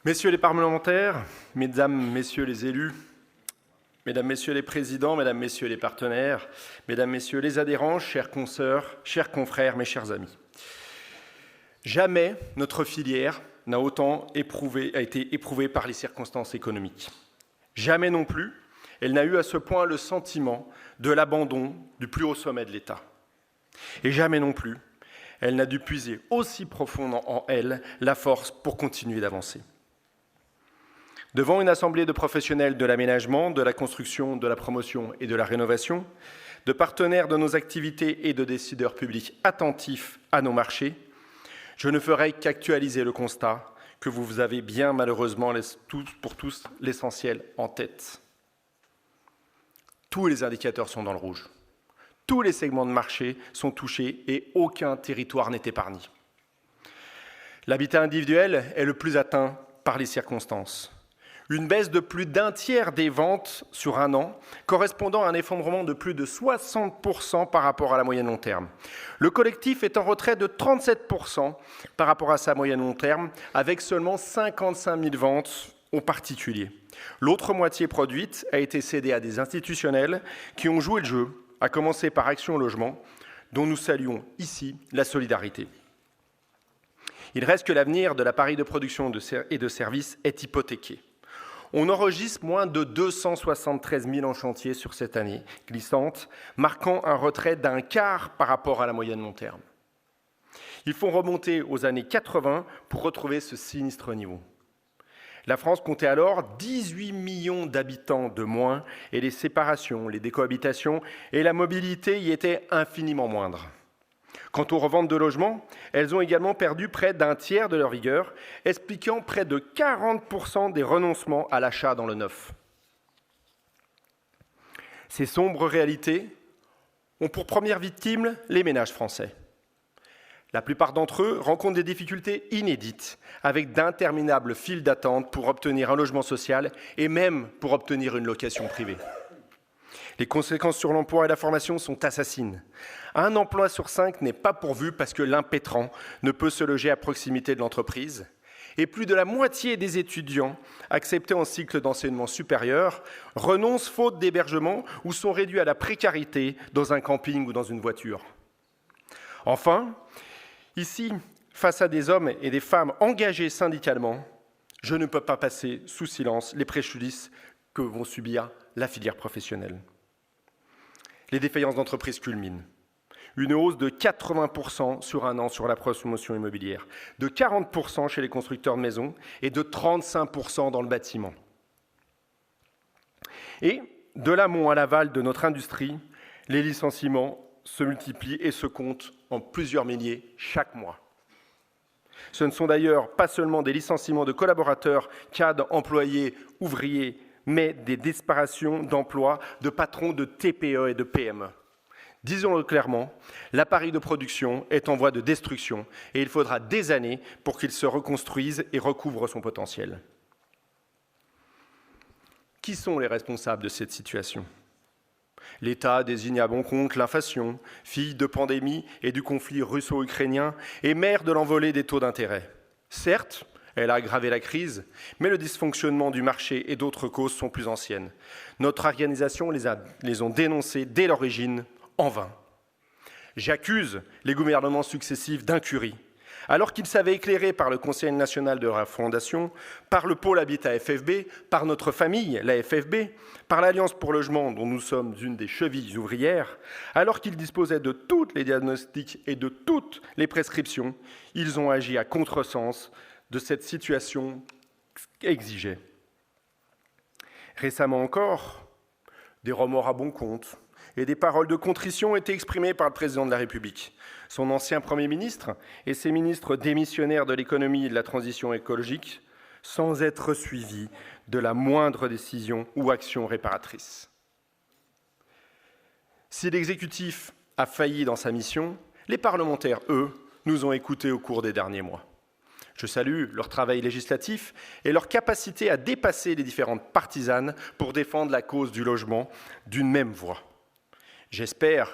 Messieurs les parlementaires, mesdames, messieurs les élus, mesdames, messieurs les présidents, mesdames, messieurs les partenaires, mesdames, messieurs les adhérents, chers consoeurs, chers confrères, mes chers amis. Jamais notre filière n'a autant été éprouvée par les circonstances économiques. Jamais non plus elle n'a eu à ce point le sentiment de l'abandon du plus haut sommet de l'État. Et jamais non plus elle n'a dû puiser aussi profondément en elle la force pour continuer d'avancer. Devant une assemblée de professionnels de l'aménagement, de la construction, de la promotion et de la rénovation, de partenaires de nos activités et de décideurs publics attentifs à nos marchés, je ne ferai qu'actualiser le constat que vous avez bien malheureusement pour tous l'essentiel en tête. Tous les indicateurs sont dans le rouge. Tous les segments de marché sont touchés et aucun territoire n'est épargné. L'habitat individuel est le plus atteint par les circonstances. Une baisse de plus d'un tiers des ventes sur un an, correspondant à un effondrement de plus de 60% par rapport à la moyenne long terme. Le collectif est en retrait de 37% par rapport à sa moyenne long terme, avec seulement 55 000 ventes aux particuliers. L'autre moitié produite a été cédée à des institutionnels qui ont joué le jeu, à commencer par Action Logement, dont nous saluons ici la solidarité. Il reste que l'avenir de l'appareil de production et de services est hypothéqué. On enregistre moins de 273 000 en chantier sur cette année glissante, marquant un retrait d'un quart par rapport à la moyenne long terme. Il faut remonter aux années 80 pour retrouver ce sinistre niveau. La France comptait alors 18 millions d'habitants de moins et les séparations, les décohabitations et la mobilité y étaient infiniment moindres. Quant aux reventes de logements, elles ont également perdu près d'un tiers de leur vigueur, expliquant près de 40% des renoncements à l'achat dans le neuf. Ces sombres réalités ont pour première victime les ménages français. La plupart d'entre eux rencontrent des difficultés inédites, avec d'interminables files d'attente pour obtenir un logement social et même pour obtenir une location privée. Les conséquences sur l'emploi et la formation sont assassines. Un emploi sur 5 n'est pas pourvu parce que l'impétrant ne peut se loger à proximité de l'entreprise. Et plus de la moitié des étudiants acceptés en cycle d'enseignement supérieur renoncent faute d'hébergement ou sont réduits à la précarité dans un camping ou dans une voiture. Enfin, ici, face à des hommes et des femmes engagés syndicalement, je ne peux pas passer sous silence les préjudices que vont subir la filière professionnelle. Les défaillances d'entreprises culminent. Une hausse de 80% sur un an sur la promotion immobilière, de 40% chez les constructeurs de maisons et de 35% dans le bâtiment. Et de l'amont à l'aval de notre industrie, les licenciements se multiplient et se comptent en plusieurs milliers chaque mois. Ce ne sont d'ailleurs pas seulement des licenciements de collaborateurs, cadres, employés, ouvriers, mais des disparitions d'emplois de patrons de TPE et de PME. Disons-le clairement, l'appareil de production est en voie de destruction et il faudra des années pour qu'il se reconstruise et recouvre son potentiel. Qui sont les responsables de cette situation ? L'État désigne à bon compte l'inflation, fille de pandémie et du conflit russo-ukrainien et mère de l'envolée des taux d'intérêt. Certes, elle a aggravé la crise, mais le dysfonctionnement du marché et d'autres causes sont plus anciennes. Notre organisation les ont dénoncées dès l'origine, en vain. J'accuse les gouvernements successifs d'incurie, alors qu'ils savaient éclairés par le Conseil national de la Fondation, par le pôle Habitat FFB, par notre famille, la FFB, par l'Alliance pour le logement, dont nous sommes une des chevilles ouvrières, alors qu'ils disposaient de tous les diagnostics et de toutes les prescriptions, ils ont agi à contresens de cette situation exigée. Récemment encore, des remords à bon compte et des paroles de contrition ont été exprimées par le président de la République, son ancien Premier ministre et ses ministres démissionnaires de l'économie et de la transition écologique, sans être suivis de la moindre décision ou action réparatrice. Si l'exécutif a failli dans sa mission, les parlementaires, eux, nous ont écoutés au cours des derniers mois. Je salue leur travail législatif et leur capacité à dépasser les différentes partisanes pour défendre la cause du logement d'une même voix. J'espère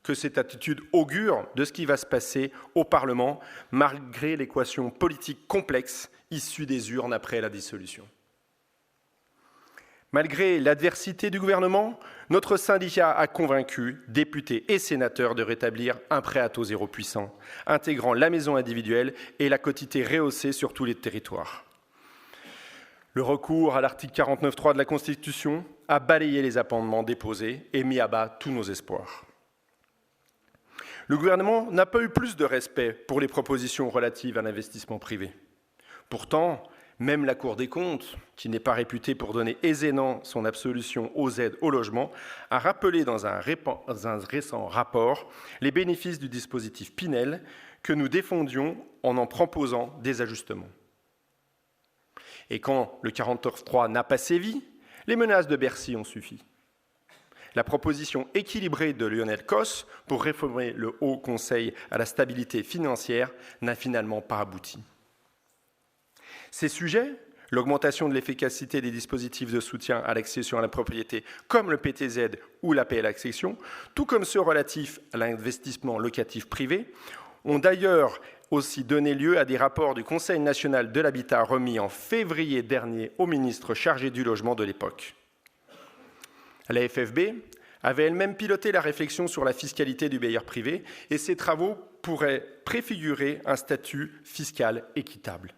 que cette attitude augure de ce qui va se passer au Parlement, malgré l'équation politique complexe issus des urnes après la dissolution. Malgré l'adversité du gouvernement, notre syndicat a convaincu députés et sénateurs de rétablir un prêt à taux zéro puissant, intégrant la maison individuelle et la quotité rehaussée sur tous les territoires. Le recours à l'article 49.3 de la Constitution a balayé les amendements déposés et mis à bas tous nos espoirs. Le gouvernement n'a pas eu plus de respect pour les propositions relatives à l'investissement privé. Pourtant, même la Cour des comptes, qui n'est pas réputée pour donner aisément son absolution aux aides au logement, a rappelé dans un récent rapport les bénéfices du dispositif Pinel que nous défendions en proposant des ajustements. Et quand le 49.3 n'a pas sévi, les menaces de Bercy ont suffi. La proposition équilibrée de Lionel Cos pour réformer le Haut Conseil à la stabilité financière n'a finalement pas abouti. Ces sujets, l'augmentation de l'efficacité des dispositifs de soutien à l'accession à la propriété, comme le PTZ ou l'APL accession, tout comme ceux relatifs à l'investissement locatif privé, ont d'ailleurs aussi donné lieu à des rapports du Conseil national de l'habitat remis en février dernier au ministre chargé du logement de l'époque. La FFB avait elle-même piloté la réflexion sur la fiscalité du bailleur privé et ces travaux pourraient préfigurer un statut fiscal équitable.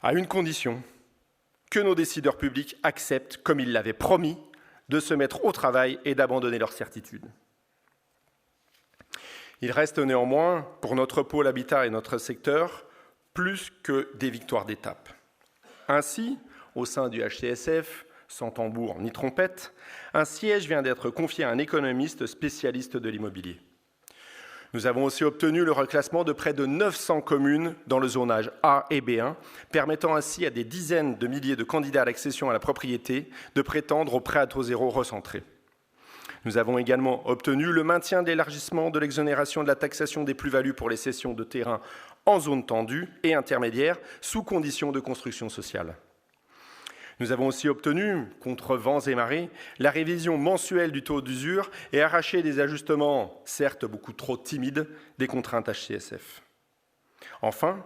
À une condition, que nos décideurs publics acceptent, comme ils l'avaient promis, de se mettre au travail et d'abandonner leurs certitudes. Il reste néanmoins, pour notre pôle habitat et notre secteur, plus que des victoires d'étape. Ainsi, au sein du HCSF, sans tambour ni trompette, un siège vient d'être confié à un économiste spécialiste de l'immobilier. Nous avons aussi obtenu le reclassement de près de 900 communes dans le zonage A et B1, permettant ainsi à des dizaines de milliers de candidats à l'accession à la propriété de prétendre au prêt à taux zéro recentré. Nous avons également obtenu le maintien de l'élargissement de l'exonération de la taxation des plus-values pour les cessions de terrain en zone tendue et intermédiaire, sous conditions de construction sociale. Nous avons aussi obtenu, contre vents et marées, la révision mensuelle du taux d'usure et arraché des ajustements, certes beaucoup trop timides, des contraintes HCSF. Enfin,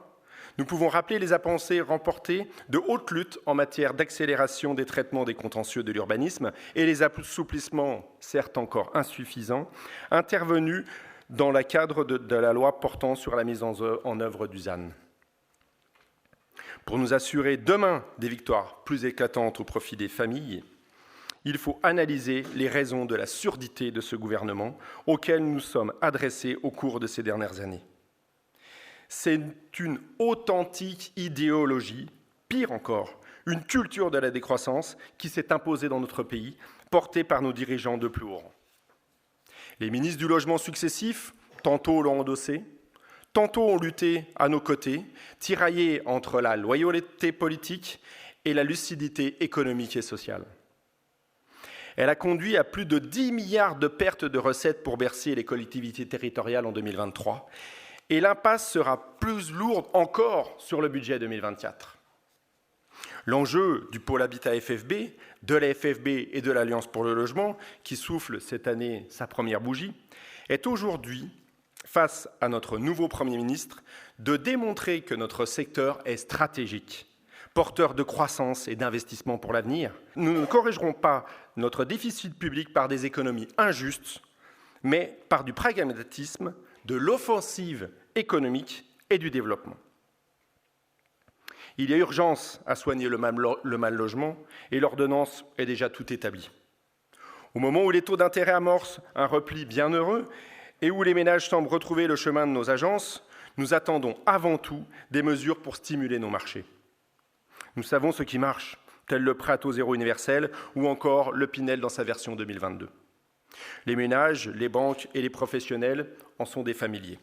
nous pouvons rappeler les avancées remportées de haute lutte en matière d'accélération des traitements des contentieux de l'urbanisme et les assouplissements, certes encore insuffisants, intervenus dans le cadre de la loi portant sur la mise en œuvre du ZAN. Pour nous assurer demain des victoires plus éclatantes au profit des familles, il faut analyser les raisons de la surdité de ce gouvernement auquel nous sommes adressés au cours de ces dernières années. C'est une authentique idéologie, pire encore, une culture de la décroissance qui s'est imposée dans notre pays, portée par nos dirigeants de plus haut rang. Les ministres du logement successifs, tantôt l'ont endossé, tantôt ont lutté à nos côtés, tiraillés entre la loyauté politique et la lucidité économique et sociale. Elle a conduit à plus de 10 milliards de pertes de recettes pour Bercy et les collectivités territoriales en 2023. Et l'impasse sera plus lourde encore sur le budget 2024. L'enjeu du pôle habitat FFB, de la FFB et de l'Alliance pour le logement, qui souffle cette année sa première bougie, est aujourd'hui, face à notre nouveau Premier ministre, de démontrer que notre secteur est stratégique, porteur de croissance et d'investissement pour l'avenir. Nous ne corrigerons pas notre déficit public par des économies injustes, mais par du pragmatisme, de l'offensive économique et du développement. Il y a urgence à soigner le mal logement et l'ordonnance est déjà tout établie. Au moment où les taux d'intérêt amorcent un repli bienheureux et où les ménages semblent retrouver le chemin de nos agences, nous attendons avant tout des mesures pour stimuler nos marchés. Nous savons ce qui marche, tel le prêt à taux zéro universel ou encore le Pinel dans sa version 2022. Les ménages, les banques et les professionnels en sont des familiers.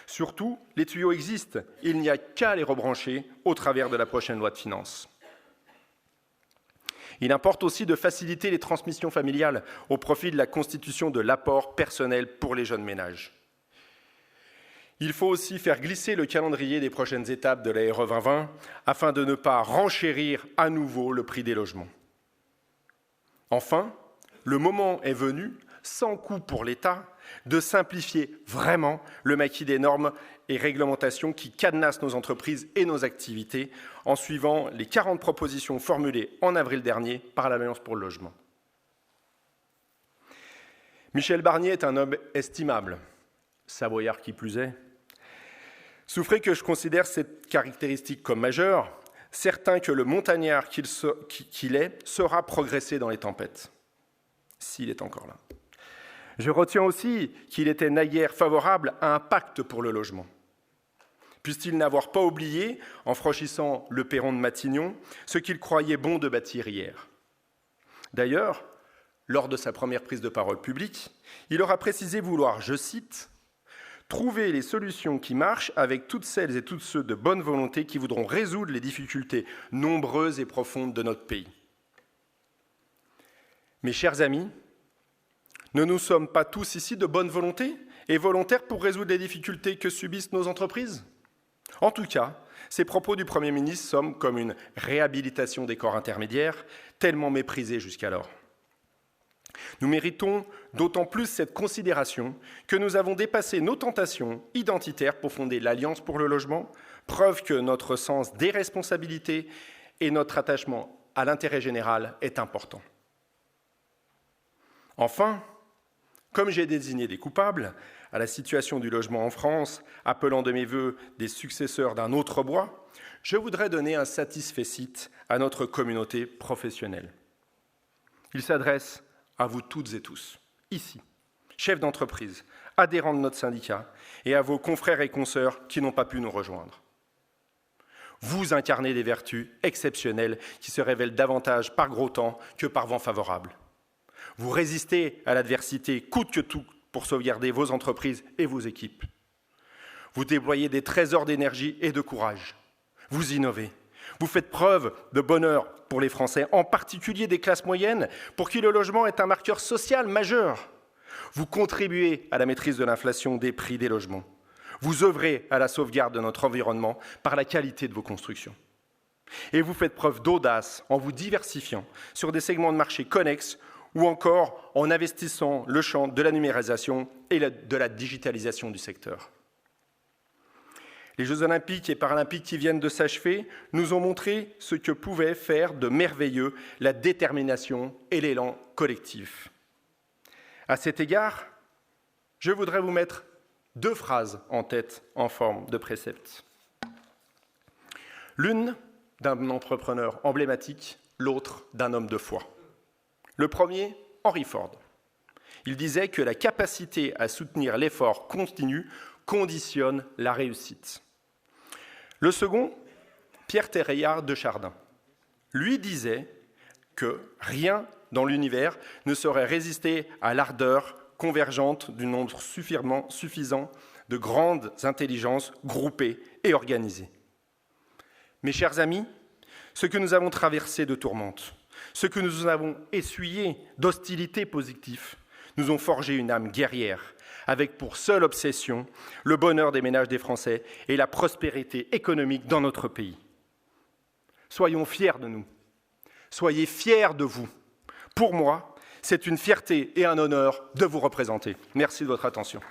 Surtout, les tuyaux existent, il n'y a qu'à les rebrancher au travers de la prochaine loi de finances. Il importe aussi de faciliter les transmissions familiales au profit de la constitution de l'apport personnel pour les jeunes ménages. Il faut aussi faire glisser le calendrier des prochaines étapes de la RE 2020 afin de ne pas renchérir à nouveau le prix des logements. Enfin, le moment est venu, sans coût pour l'État, de simplifier vraiment le maquis des normes et réglementations qui cadenassent nos entreprises et nos activités en suivant les 40 propositions formulées en avril dernier par l'Alliance pour le logement. Michel Barnier est un homme estimable, savoyard qui plus est. Souffrez que je considère cette caractéristique comme majeure, certain que le montagnard qu'il est saura progresser dans les tempêtes, s'il est encore là. Je retiens aussi qu'il était naguère favorable à un pacte pour le logement. Puisse-t-il n'avoir pas oublié, en franchissant le perron de Matignon, ce qu'il croyait bon de bâtir hier. D'ailleurs, lors de sa première prise de parole publique, il aura précisé vouloir, je cite, « trouver les solutions qui marchent avec toutes celles et tous ceux de bonne volonté qui voudront résoudre les difficultés nombreuses et profondes de notre pays. » Mes chers amis, ne nous sommes pas tous ici de bonne volonté et volontaires pour résoudre les difficultés que subissent nos entreprises? En tout cas, ces propos du Premier ministre sont comme une réhabilitation des corps intermédiaires, tellement méprisés jusqu'alors. Nous méritons d'autant plus cette considération que nous avons dépassé nos tentations identitaires pour fonder l'Alliance pour le logement, preuve que notre sens des responsabilités et notre attachement à l'intérêt général est important. Enfin, comme j'ai désigné des coupables à la situation du logement en France, appelant de mes vœux des successeurs d'un autre bois, je voudrais donner un satisfecit à notre communauté professionnelle. Il s'adresse à vous toutes et tous, ici, chefs d'entreprise, adhérents de notre syndicat, et à vos confrères et consoeurs qui n'ont pas pu nous rejoindre. Vous incarnez des vertus exceptionnelles qui se révèlent davantage par gros temps que par vent favorable. Vous résistez à l'adversité coûte que coûte pour sauvegarder vos entreprises et vos équipes. Vous déployez des trésors d'énergie et de courage. Vous innovez. Vous faites preuve de bonheur pour les Français, en particulier des classes moyennes, pour qui le logement est un marqueur social majeur. Vous contribuez à la maîtrise de l'inflation des prix des logements. Vous œuvrez à la sauvegarde de notre environnement par la qualité de vos constructions. Et vous faites preuve d'audace en vous diversifiant sur des segments de marché connexes ou encore en investissant le champ de la numérisation et de la digitalisation du secteur. Les Jeux olympiques et paralympiques qui viennent de s'achever nous ont montré ce que pouvait faire de merveilleux la détermination et l'élan collectif. À cet égard, je voudrais vous mettre 2 phrases en tête en forme de précepte. L'une d'un entrepreneur emblématique, l'autre d'un homme de foi. Le premier, Henry Ford. Il disait que la capacité à soutenir l'effort continu conditionne la réussite. Le second, Pierre Teilhard de Chardin. Lui disait que rien dans l'univers ne saurait résister à l'ardeur convergente du nombre suffisant de grandes intelligences groupées et organisées. Mes chers amis, ce que nous avons traversé de tourmentes, ce que nous avons essuyé d'hostilités positives, nous ont forgé une âme guerrière, avec pour seule obsession le bonheur des ménages des Français et la prospérité économique dans notre pays. Soyons fiers de nous. Soyez fiers de vous. Pour moi, c'est une fierté et un honneur de vous représenter. Merci de votre attention.